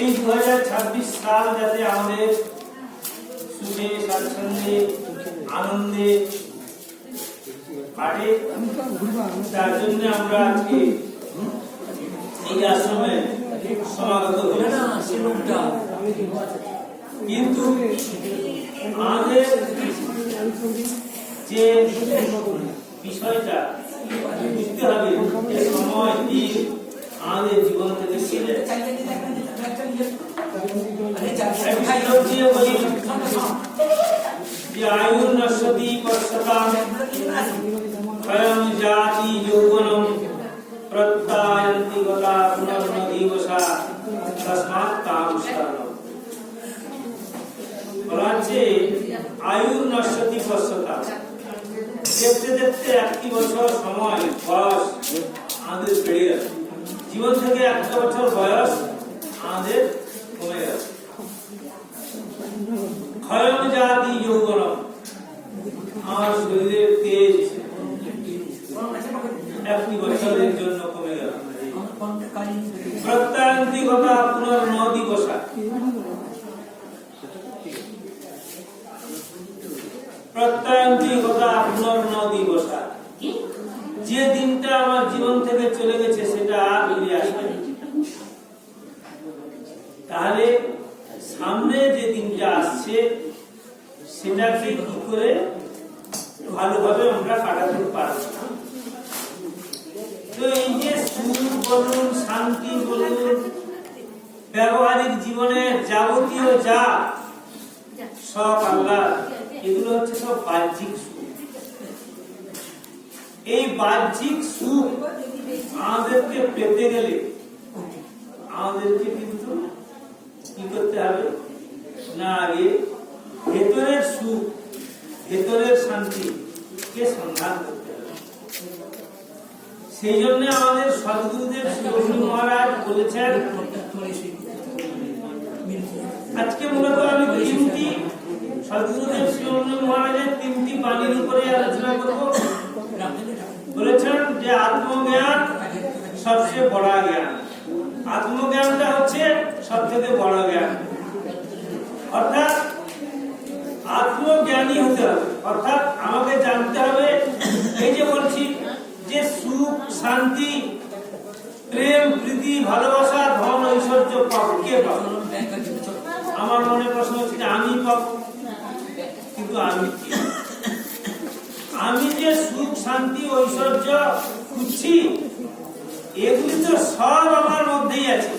এই 2026 সাল যাতে আমাদের সুখে স্বাচ্ছন্দ্যে আনন্দে কাটে, তার জন্য আমরা আজকে এই আশ্রমে সমাগত হয়েছি। কিন্তু আমাদের যে বিষয়টা বুঝতে হবে, সময় দিন আমাদের জীবন থেকে ছেড়ে যে আয়ু নশ্বতি পশ্যতাম ক্ষয়ং জাতি যৌবনম প্রত্যায়ন্তি গতা পুনর্ন দিবসা তস্মাৎ তাম শরণম। বলা হচ্ছে আয়ু নশ্বতি পশ্যতাম, দেখতে দেখতে একটি বছর সময় বয়স আমাদের বেড়ে যাচ্ছে, জীবন থেকে একটা বছর বয়স আমাদের কমে যাচ্ছে। ক্ষয়ং জাতি যৌবনম, আমার শরীরের তেজ একটি বছরের জন্য কমে গেল। প্রত্যায়ন্তি গতা পুনর্ন দিবসা, প্রত্যায়ন্তি গতা পুনর্ন দিবসা, যে দিনটা আমার জীবন থেকে চলে গেছে সেটা আর ফিরে আসবে না। তাহলে সামনে যে দিনটা আসছে সেটাকে কি করে ভালোভাবে আমরা কাটাতে পারব। তো এই যে সুখ বলুন, শান্তি বলুন, ব্যবহারিক জীবনের যাবতীয় যা সব আল্লাহ, এগুলো হচ্ছে সব বাহ্যিক সুখ। এই বাহ্যিক সুখ আমাদেরকে পেতে গেলে আমাদেরকে কিন্তু কি করতে হবে না, আগে ভেতরের সুখ, ভেতরের শান্তি কে সন্ধান করতে হবে। সেই জন্য আমাদের সদ্গুরুদেব শিরোমণি মহারাজ বলেছেন, আজকে মূলত আমি তিনটি সদ্গুরুদেব শিরোমণি মহারাজের তিনটি বাণীর উপরে আলোচনা করব। বলেছেন যে আত্মজ্ঞান সবচেয়ে বড় জ্ঞান, আত্মজ্ঞানটা হচ্ছে সব থেকে বড় জ্ঞান। অর্থাৎ আত্মজ্ঞানী হতে হবে, অর্থাৎ আমাকে জানতে হবে, এই যে বলছি যে সুখ শান্তি প্রেম প্রীতি ভালোবাসা ধন ঐশ্বর্য পাবো, কে পাবো? আমার মনে প্রশ্ন হচ্ছে যে আমি পাবো, কিন্তু আমি কি? আমি যে সুখ শান্তি ঐশ্বর্য খুঁজছি এগুলি তো সব আমার মধ্যেই আছে,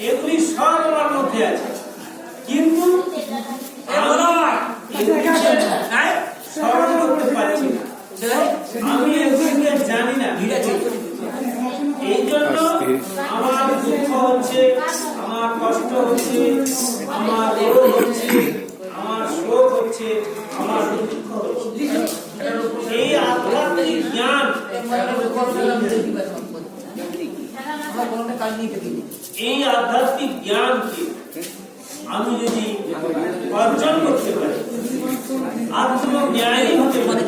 এগুলি সব আমার মধ্যে আছে, কিন্তু স্মরণ করতে পারছি না, আমি এগুলিকে জানি না। এই জন্য আমার দুঃখ হচ্ছে, আমার কষ্ট হচ্ছে, আমার রোগ হচ্ছে, আমার শোক হচ্ছে, আমার দুঃখ হচ্ছে। এই আধ্যাত্মিক জ্ঞান, এই আধ্যাত্মিক জ্ঞানকে আমি যদি অর্জন করতে পারি, আত্মজ্ঞানী হতে পারি,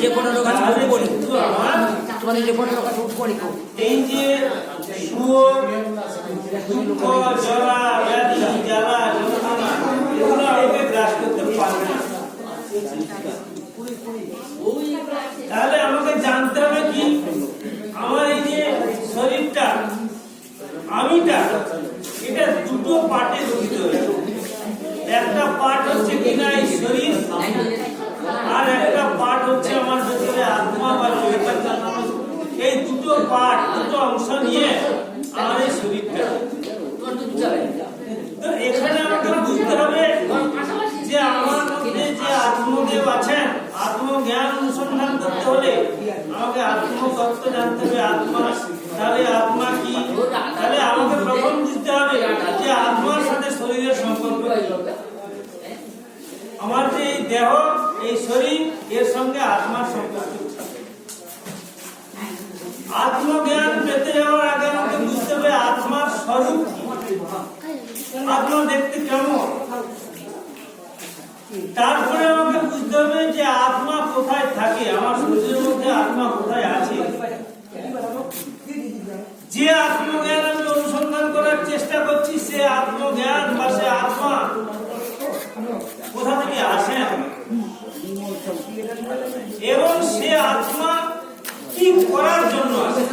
এই যে সুখ দুঃখ জ্বালা ব্যাধি জ্বালা যন্ত্রণা এগুলো আমাকে গ্রাস করতে পারবে না। তাহলে আমাকে জানতে হবে কি, আমার এই যে শরীরটা আমিটা, এটা দুটো পার্টে গঠিত হয়েছে। একটা পার্ট হচ্ছে কিনা এই শরীর, আর একটা পার্ট হচ্ছে আমার ভিতরে আত্মা বা চৈতন্য। এই দুটো পার্ট, দুটো অংশ নিয়ে আমার এই শরীরটা। তো এখানে আমাকে বুঝতে হবে যে আমার মধ্যে যে আত্মদেব আছেন, আত্মজ্ঞান অনুসন্ধান করতে হলে আমাকে আত্মতত্ত্ব জানতে হবে, আত্মা। তাহলে আত্মা কি? তাহলে আমাকে প্রথম বুঝতে হবে যে আত্মার সাথে শরীরের সম্পর্ক। আমার যে এই দেহ, এই শরীর, এর সঙ্গে আত্মার সম্পর্ক। আত্মজ্ঞান পেতে যাওয়ার আগে আমাকে বুঝতে হবে আত্মার স্বরূপ, আত্মা দেখতে কেমন। তারপরে আমাকে বুঝতে হবে যে আত্মা কোথায় থাকে, আমার শরীরের মধ্যে আত্মা কোথায় আছে। যে আত্মজ্ঞান আমি অনুসন্ধান করার চেষ্টা করছি সে আত্মজ্ঞান বা সে আত্মা কোথা থেকে আসেন এবং সে আত্মা কি করার জন্য আসে।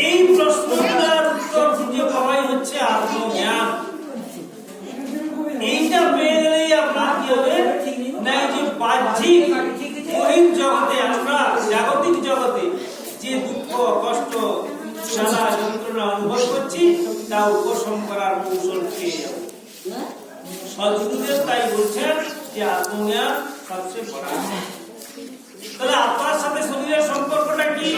এই প্রশ্নটার উত্তর খুঁজে পাওয়াই হচ্ছে আত্মজ্ঞান। এইটা পেয়ে গেলেই আপনার কি হবে না, এই যে বাহ্যিক বহির জগতে আমরা জাগতিক জগতে যে দুঃখ কষ্ট জ্বালা যন্ত্রণা অনুভব করছি তা উপশম করার কৌশল পেয়ে যাব। সদ্গুরুদেব তাই বলছেন যে আত্মজ্ঞান সবচেয়ে বড়। তাহলে আত্মার সাথে শরীরের সম্পর্কটা কি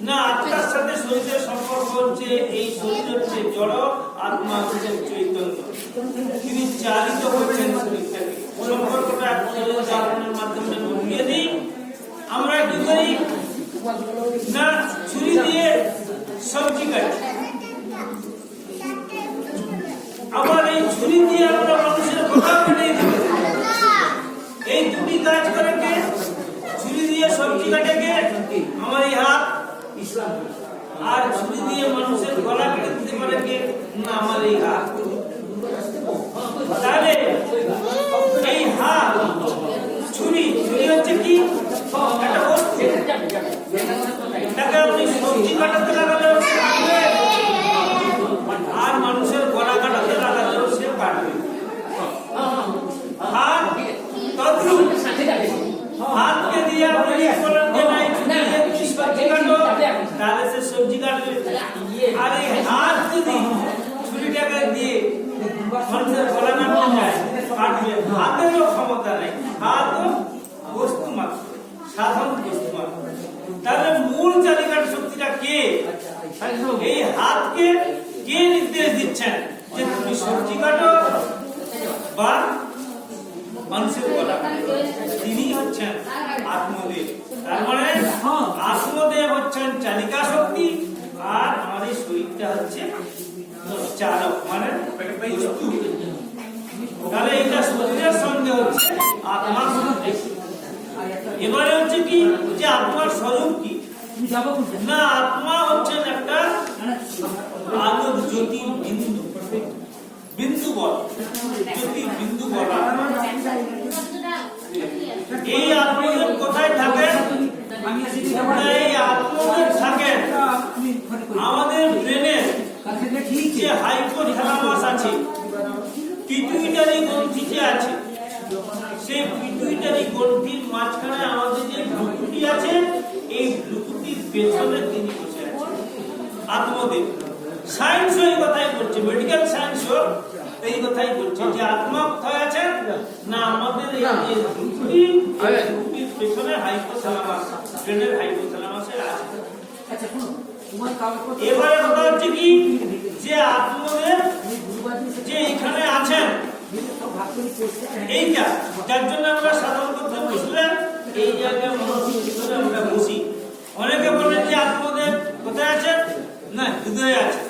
না, আত্মার সাথে শরীরের সম্পর্ক হচ্ছে এই শরীর হচ্ছে জড়, আত্মা হচ্ছে চৈতন্য। তিনি চালিত করছেন শরীরটাকে। সম্পর্কটা উদাহরণের মাধ্যমে বুঝিয়ে দিই। আমরা কি করি না, ছুরি দিয়ে সবজি কাটি, আবার এই ছুরি দিয়ে আমরা মানুষের কথা কেটে দিই। এই দুটি কাজ করে কে? ছুরি দিয়ে সবজি কাটে কে? আমার এই হাত। আর ছুরি দিয়ে মানুষের গলা কেটে দিতে পারে কে? না, আমার এই হাত। তাহলে এই হাত ছুরি, ছুরি হচ্ছে কি একটা বস্তু, এটাকে আপনি সবজি কাটাতে লাগালেও সে কাটবে, আর মানুষের গলা কাটাতে লাগালেও সে কাটবে। হাত তদ্রূপ, হাতকে দিয়ে আপনি বলেন যে নাই সবজি কাটো, তাহলে সে সবজি কাটবে। আর এই হাত যদি ছুরিটাকে দিয়ে মানুষের গলা কাটতে যায় কাটবে, হাতেরও ক্ষমতা নেই, হাত বস্তু মাত্র, সাধারণ বস্তু মাত্র। তাহলে মূল চালিকার শক্তিটা কে? এই হাতকে কে নির্দেশ দিচ্ছেন যে তুমি সবজি কাটো বা মানুষের গলা কাটো? তিনি হচ্ছেন আত্মদেব। তার মানে আত্মদেব হচ্ছেন চালিকা শক্তি, আর আমাদের শরীরটা হচ্ছে চালক, মানে বস্তু। তাহলে এটা শরীরের সঙ্গে হচ্ছে আত্মার সঙ্গে। এবারে হচ্ছে কি যে আত্মার স্বরূপ কি না, আত্মা হচ্ছেন একটা আলোক জ্যোতি বিন্দু, বিন্দু বল, জ্যোতি বিন্দু বল। এই আত্মদেব কোথায় থাকেন? এই আত্মদেব থাকেন আমাদের ব্রেনের যে হাইপোথ্যালামাস আছে, পিটুইটারি গ্রন্থি যে আছে, সেই পিটুইটারি গ্রন্থির মাঝখানে আমাদের যে ভ্রূকুটি আছে, এই ভ্রূকুটির পেছনে তিনি বসে আছেন আত্মদেব। সায়েন্স এই কথাই বলছে, মেডিকেল সায়েন্সও এই কথাই বলছে যে আত্মা কোথায় আছেন না, আমাদের এই যে ভ্রূকুটির পেছনে হাইপোথ্যালামাস, ব্রেনের হাইপোথ্যালামাসে আছে। এবারে কথা হচ্ছে কি যে আত্মদেব যে এখানে আছেন, এইটা যার জন্য আমরা সাধন করতে বসলে এই জায়গায় মনোযোগ করে আমরা বসি। অনেকে বলেন যে আত্মদেব কোথায় আছেন না, হৃদয়ে আছে।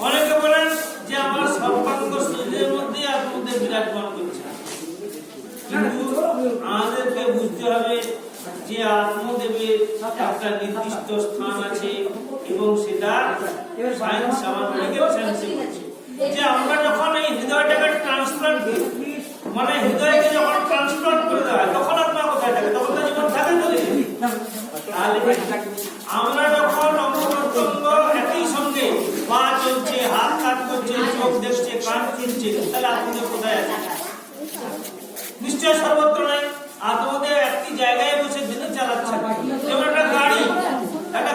অনেকে বলেন যে আমার সর্বাঙ্গ শরীরের মধ্যে আত্মদেব বিরাজমান করছে। কিন্তু আমাদেরকে বুঝতে হবে যে আত্মদেবের একটা নির্দিষ্ট স্থান আছে এবং সেটা সায়েন্স, আমার মেডিকেল সায়েন্সে বলছে যে আমরা যখন এই হৃদয়টাকে ট্রান্সপ্লান্ট করি, মানে হৃদয়কে যখন ট্রান্সপ্লান্ট করে দেওয়া হয়, তখন আত্মা কোথায় থাকে? তখন তো জীবন থাকে বলে। তাহলে আমরা যখন অঙ্গ-প্রত্যঙ্গ একই সঙ্গে, পা চলছে, হাত কাজ করছে, চোখ দেখছে, কান শুনছে, তাহলে আত্মদেব কোথায় আছে? নিশ্চয় সর্বত্র নাই। আত্মদেব একটি জায়গায় বসে দিনে চালাচ্ছে। যেমন একটা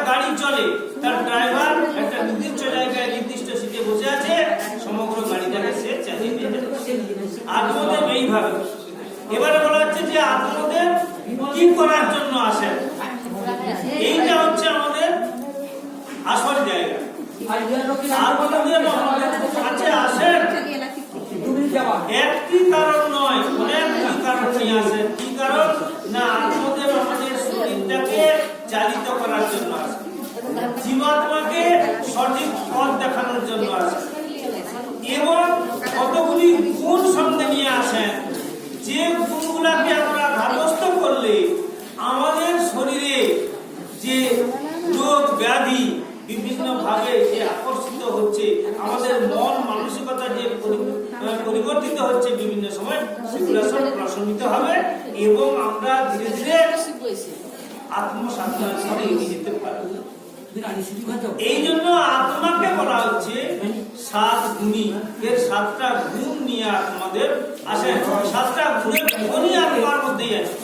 গাড়ি চলে, তার ড্রাইভার একটা নির্দিষ্ট জায়গায় নির্দিষ্ট সিটে বসে আছে, সমগ্র গাড়িটাকে সে চালিয়ে নিয়ে যাচ্ছে। আত্মদেব এইভাবে। এবারে বলা হচ্ছে যে আত্মদেব কি করার জন্য আসেন, এইটা হচ্ছে আমাদের আসল জায়গা। আত্মদেব আমাদের কাছে আসেন একটি কারণ নয়, অনেকটি কারণ নিয়ে আসেন। কি কারণ না, আত্মদেব আমাদের শরীরটাকে চালিত করার জন্য আসেন, জীবাত্মাকে সঠিক পথ দেখানোর জন্য আসেন, এবং কতগুলি গুণ সঙ্গে নিয়ে আসেন, যে গুণগুলাকে আমরা ধারস্থ করলে আমাদের শরীরে যে রোগ ব্যাধি, বিভিন্ন ভাবে যে আকর্ষিত হচ্ছে, আমাদের মন মানসিকতা যে পরিবর্তিত হচ্ছে বিভিন্ন সময়, সেগুলো সব প্রশমিত হবে এবং আমরা ধীরে ধীরে আত্মসাধনার সাথে এগিয়ে যেতে পারবো। এই জন্য আত্মাকে বলা হচ্ছে 7 গুণী। এর 7টা গুণ নিয়ে তোমাদের আসেন, 7টা গুণের গুণই আত্মার মধ্যেই আছে।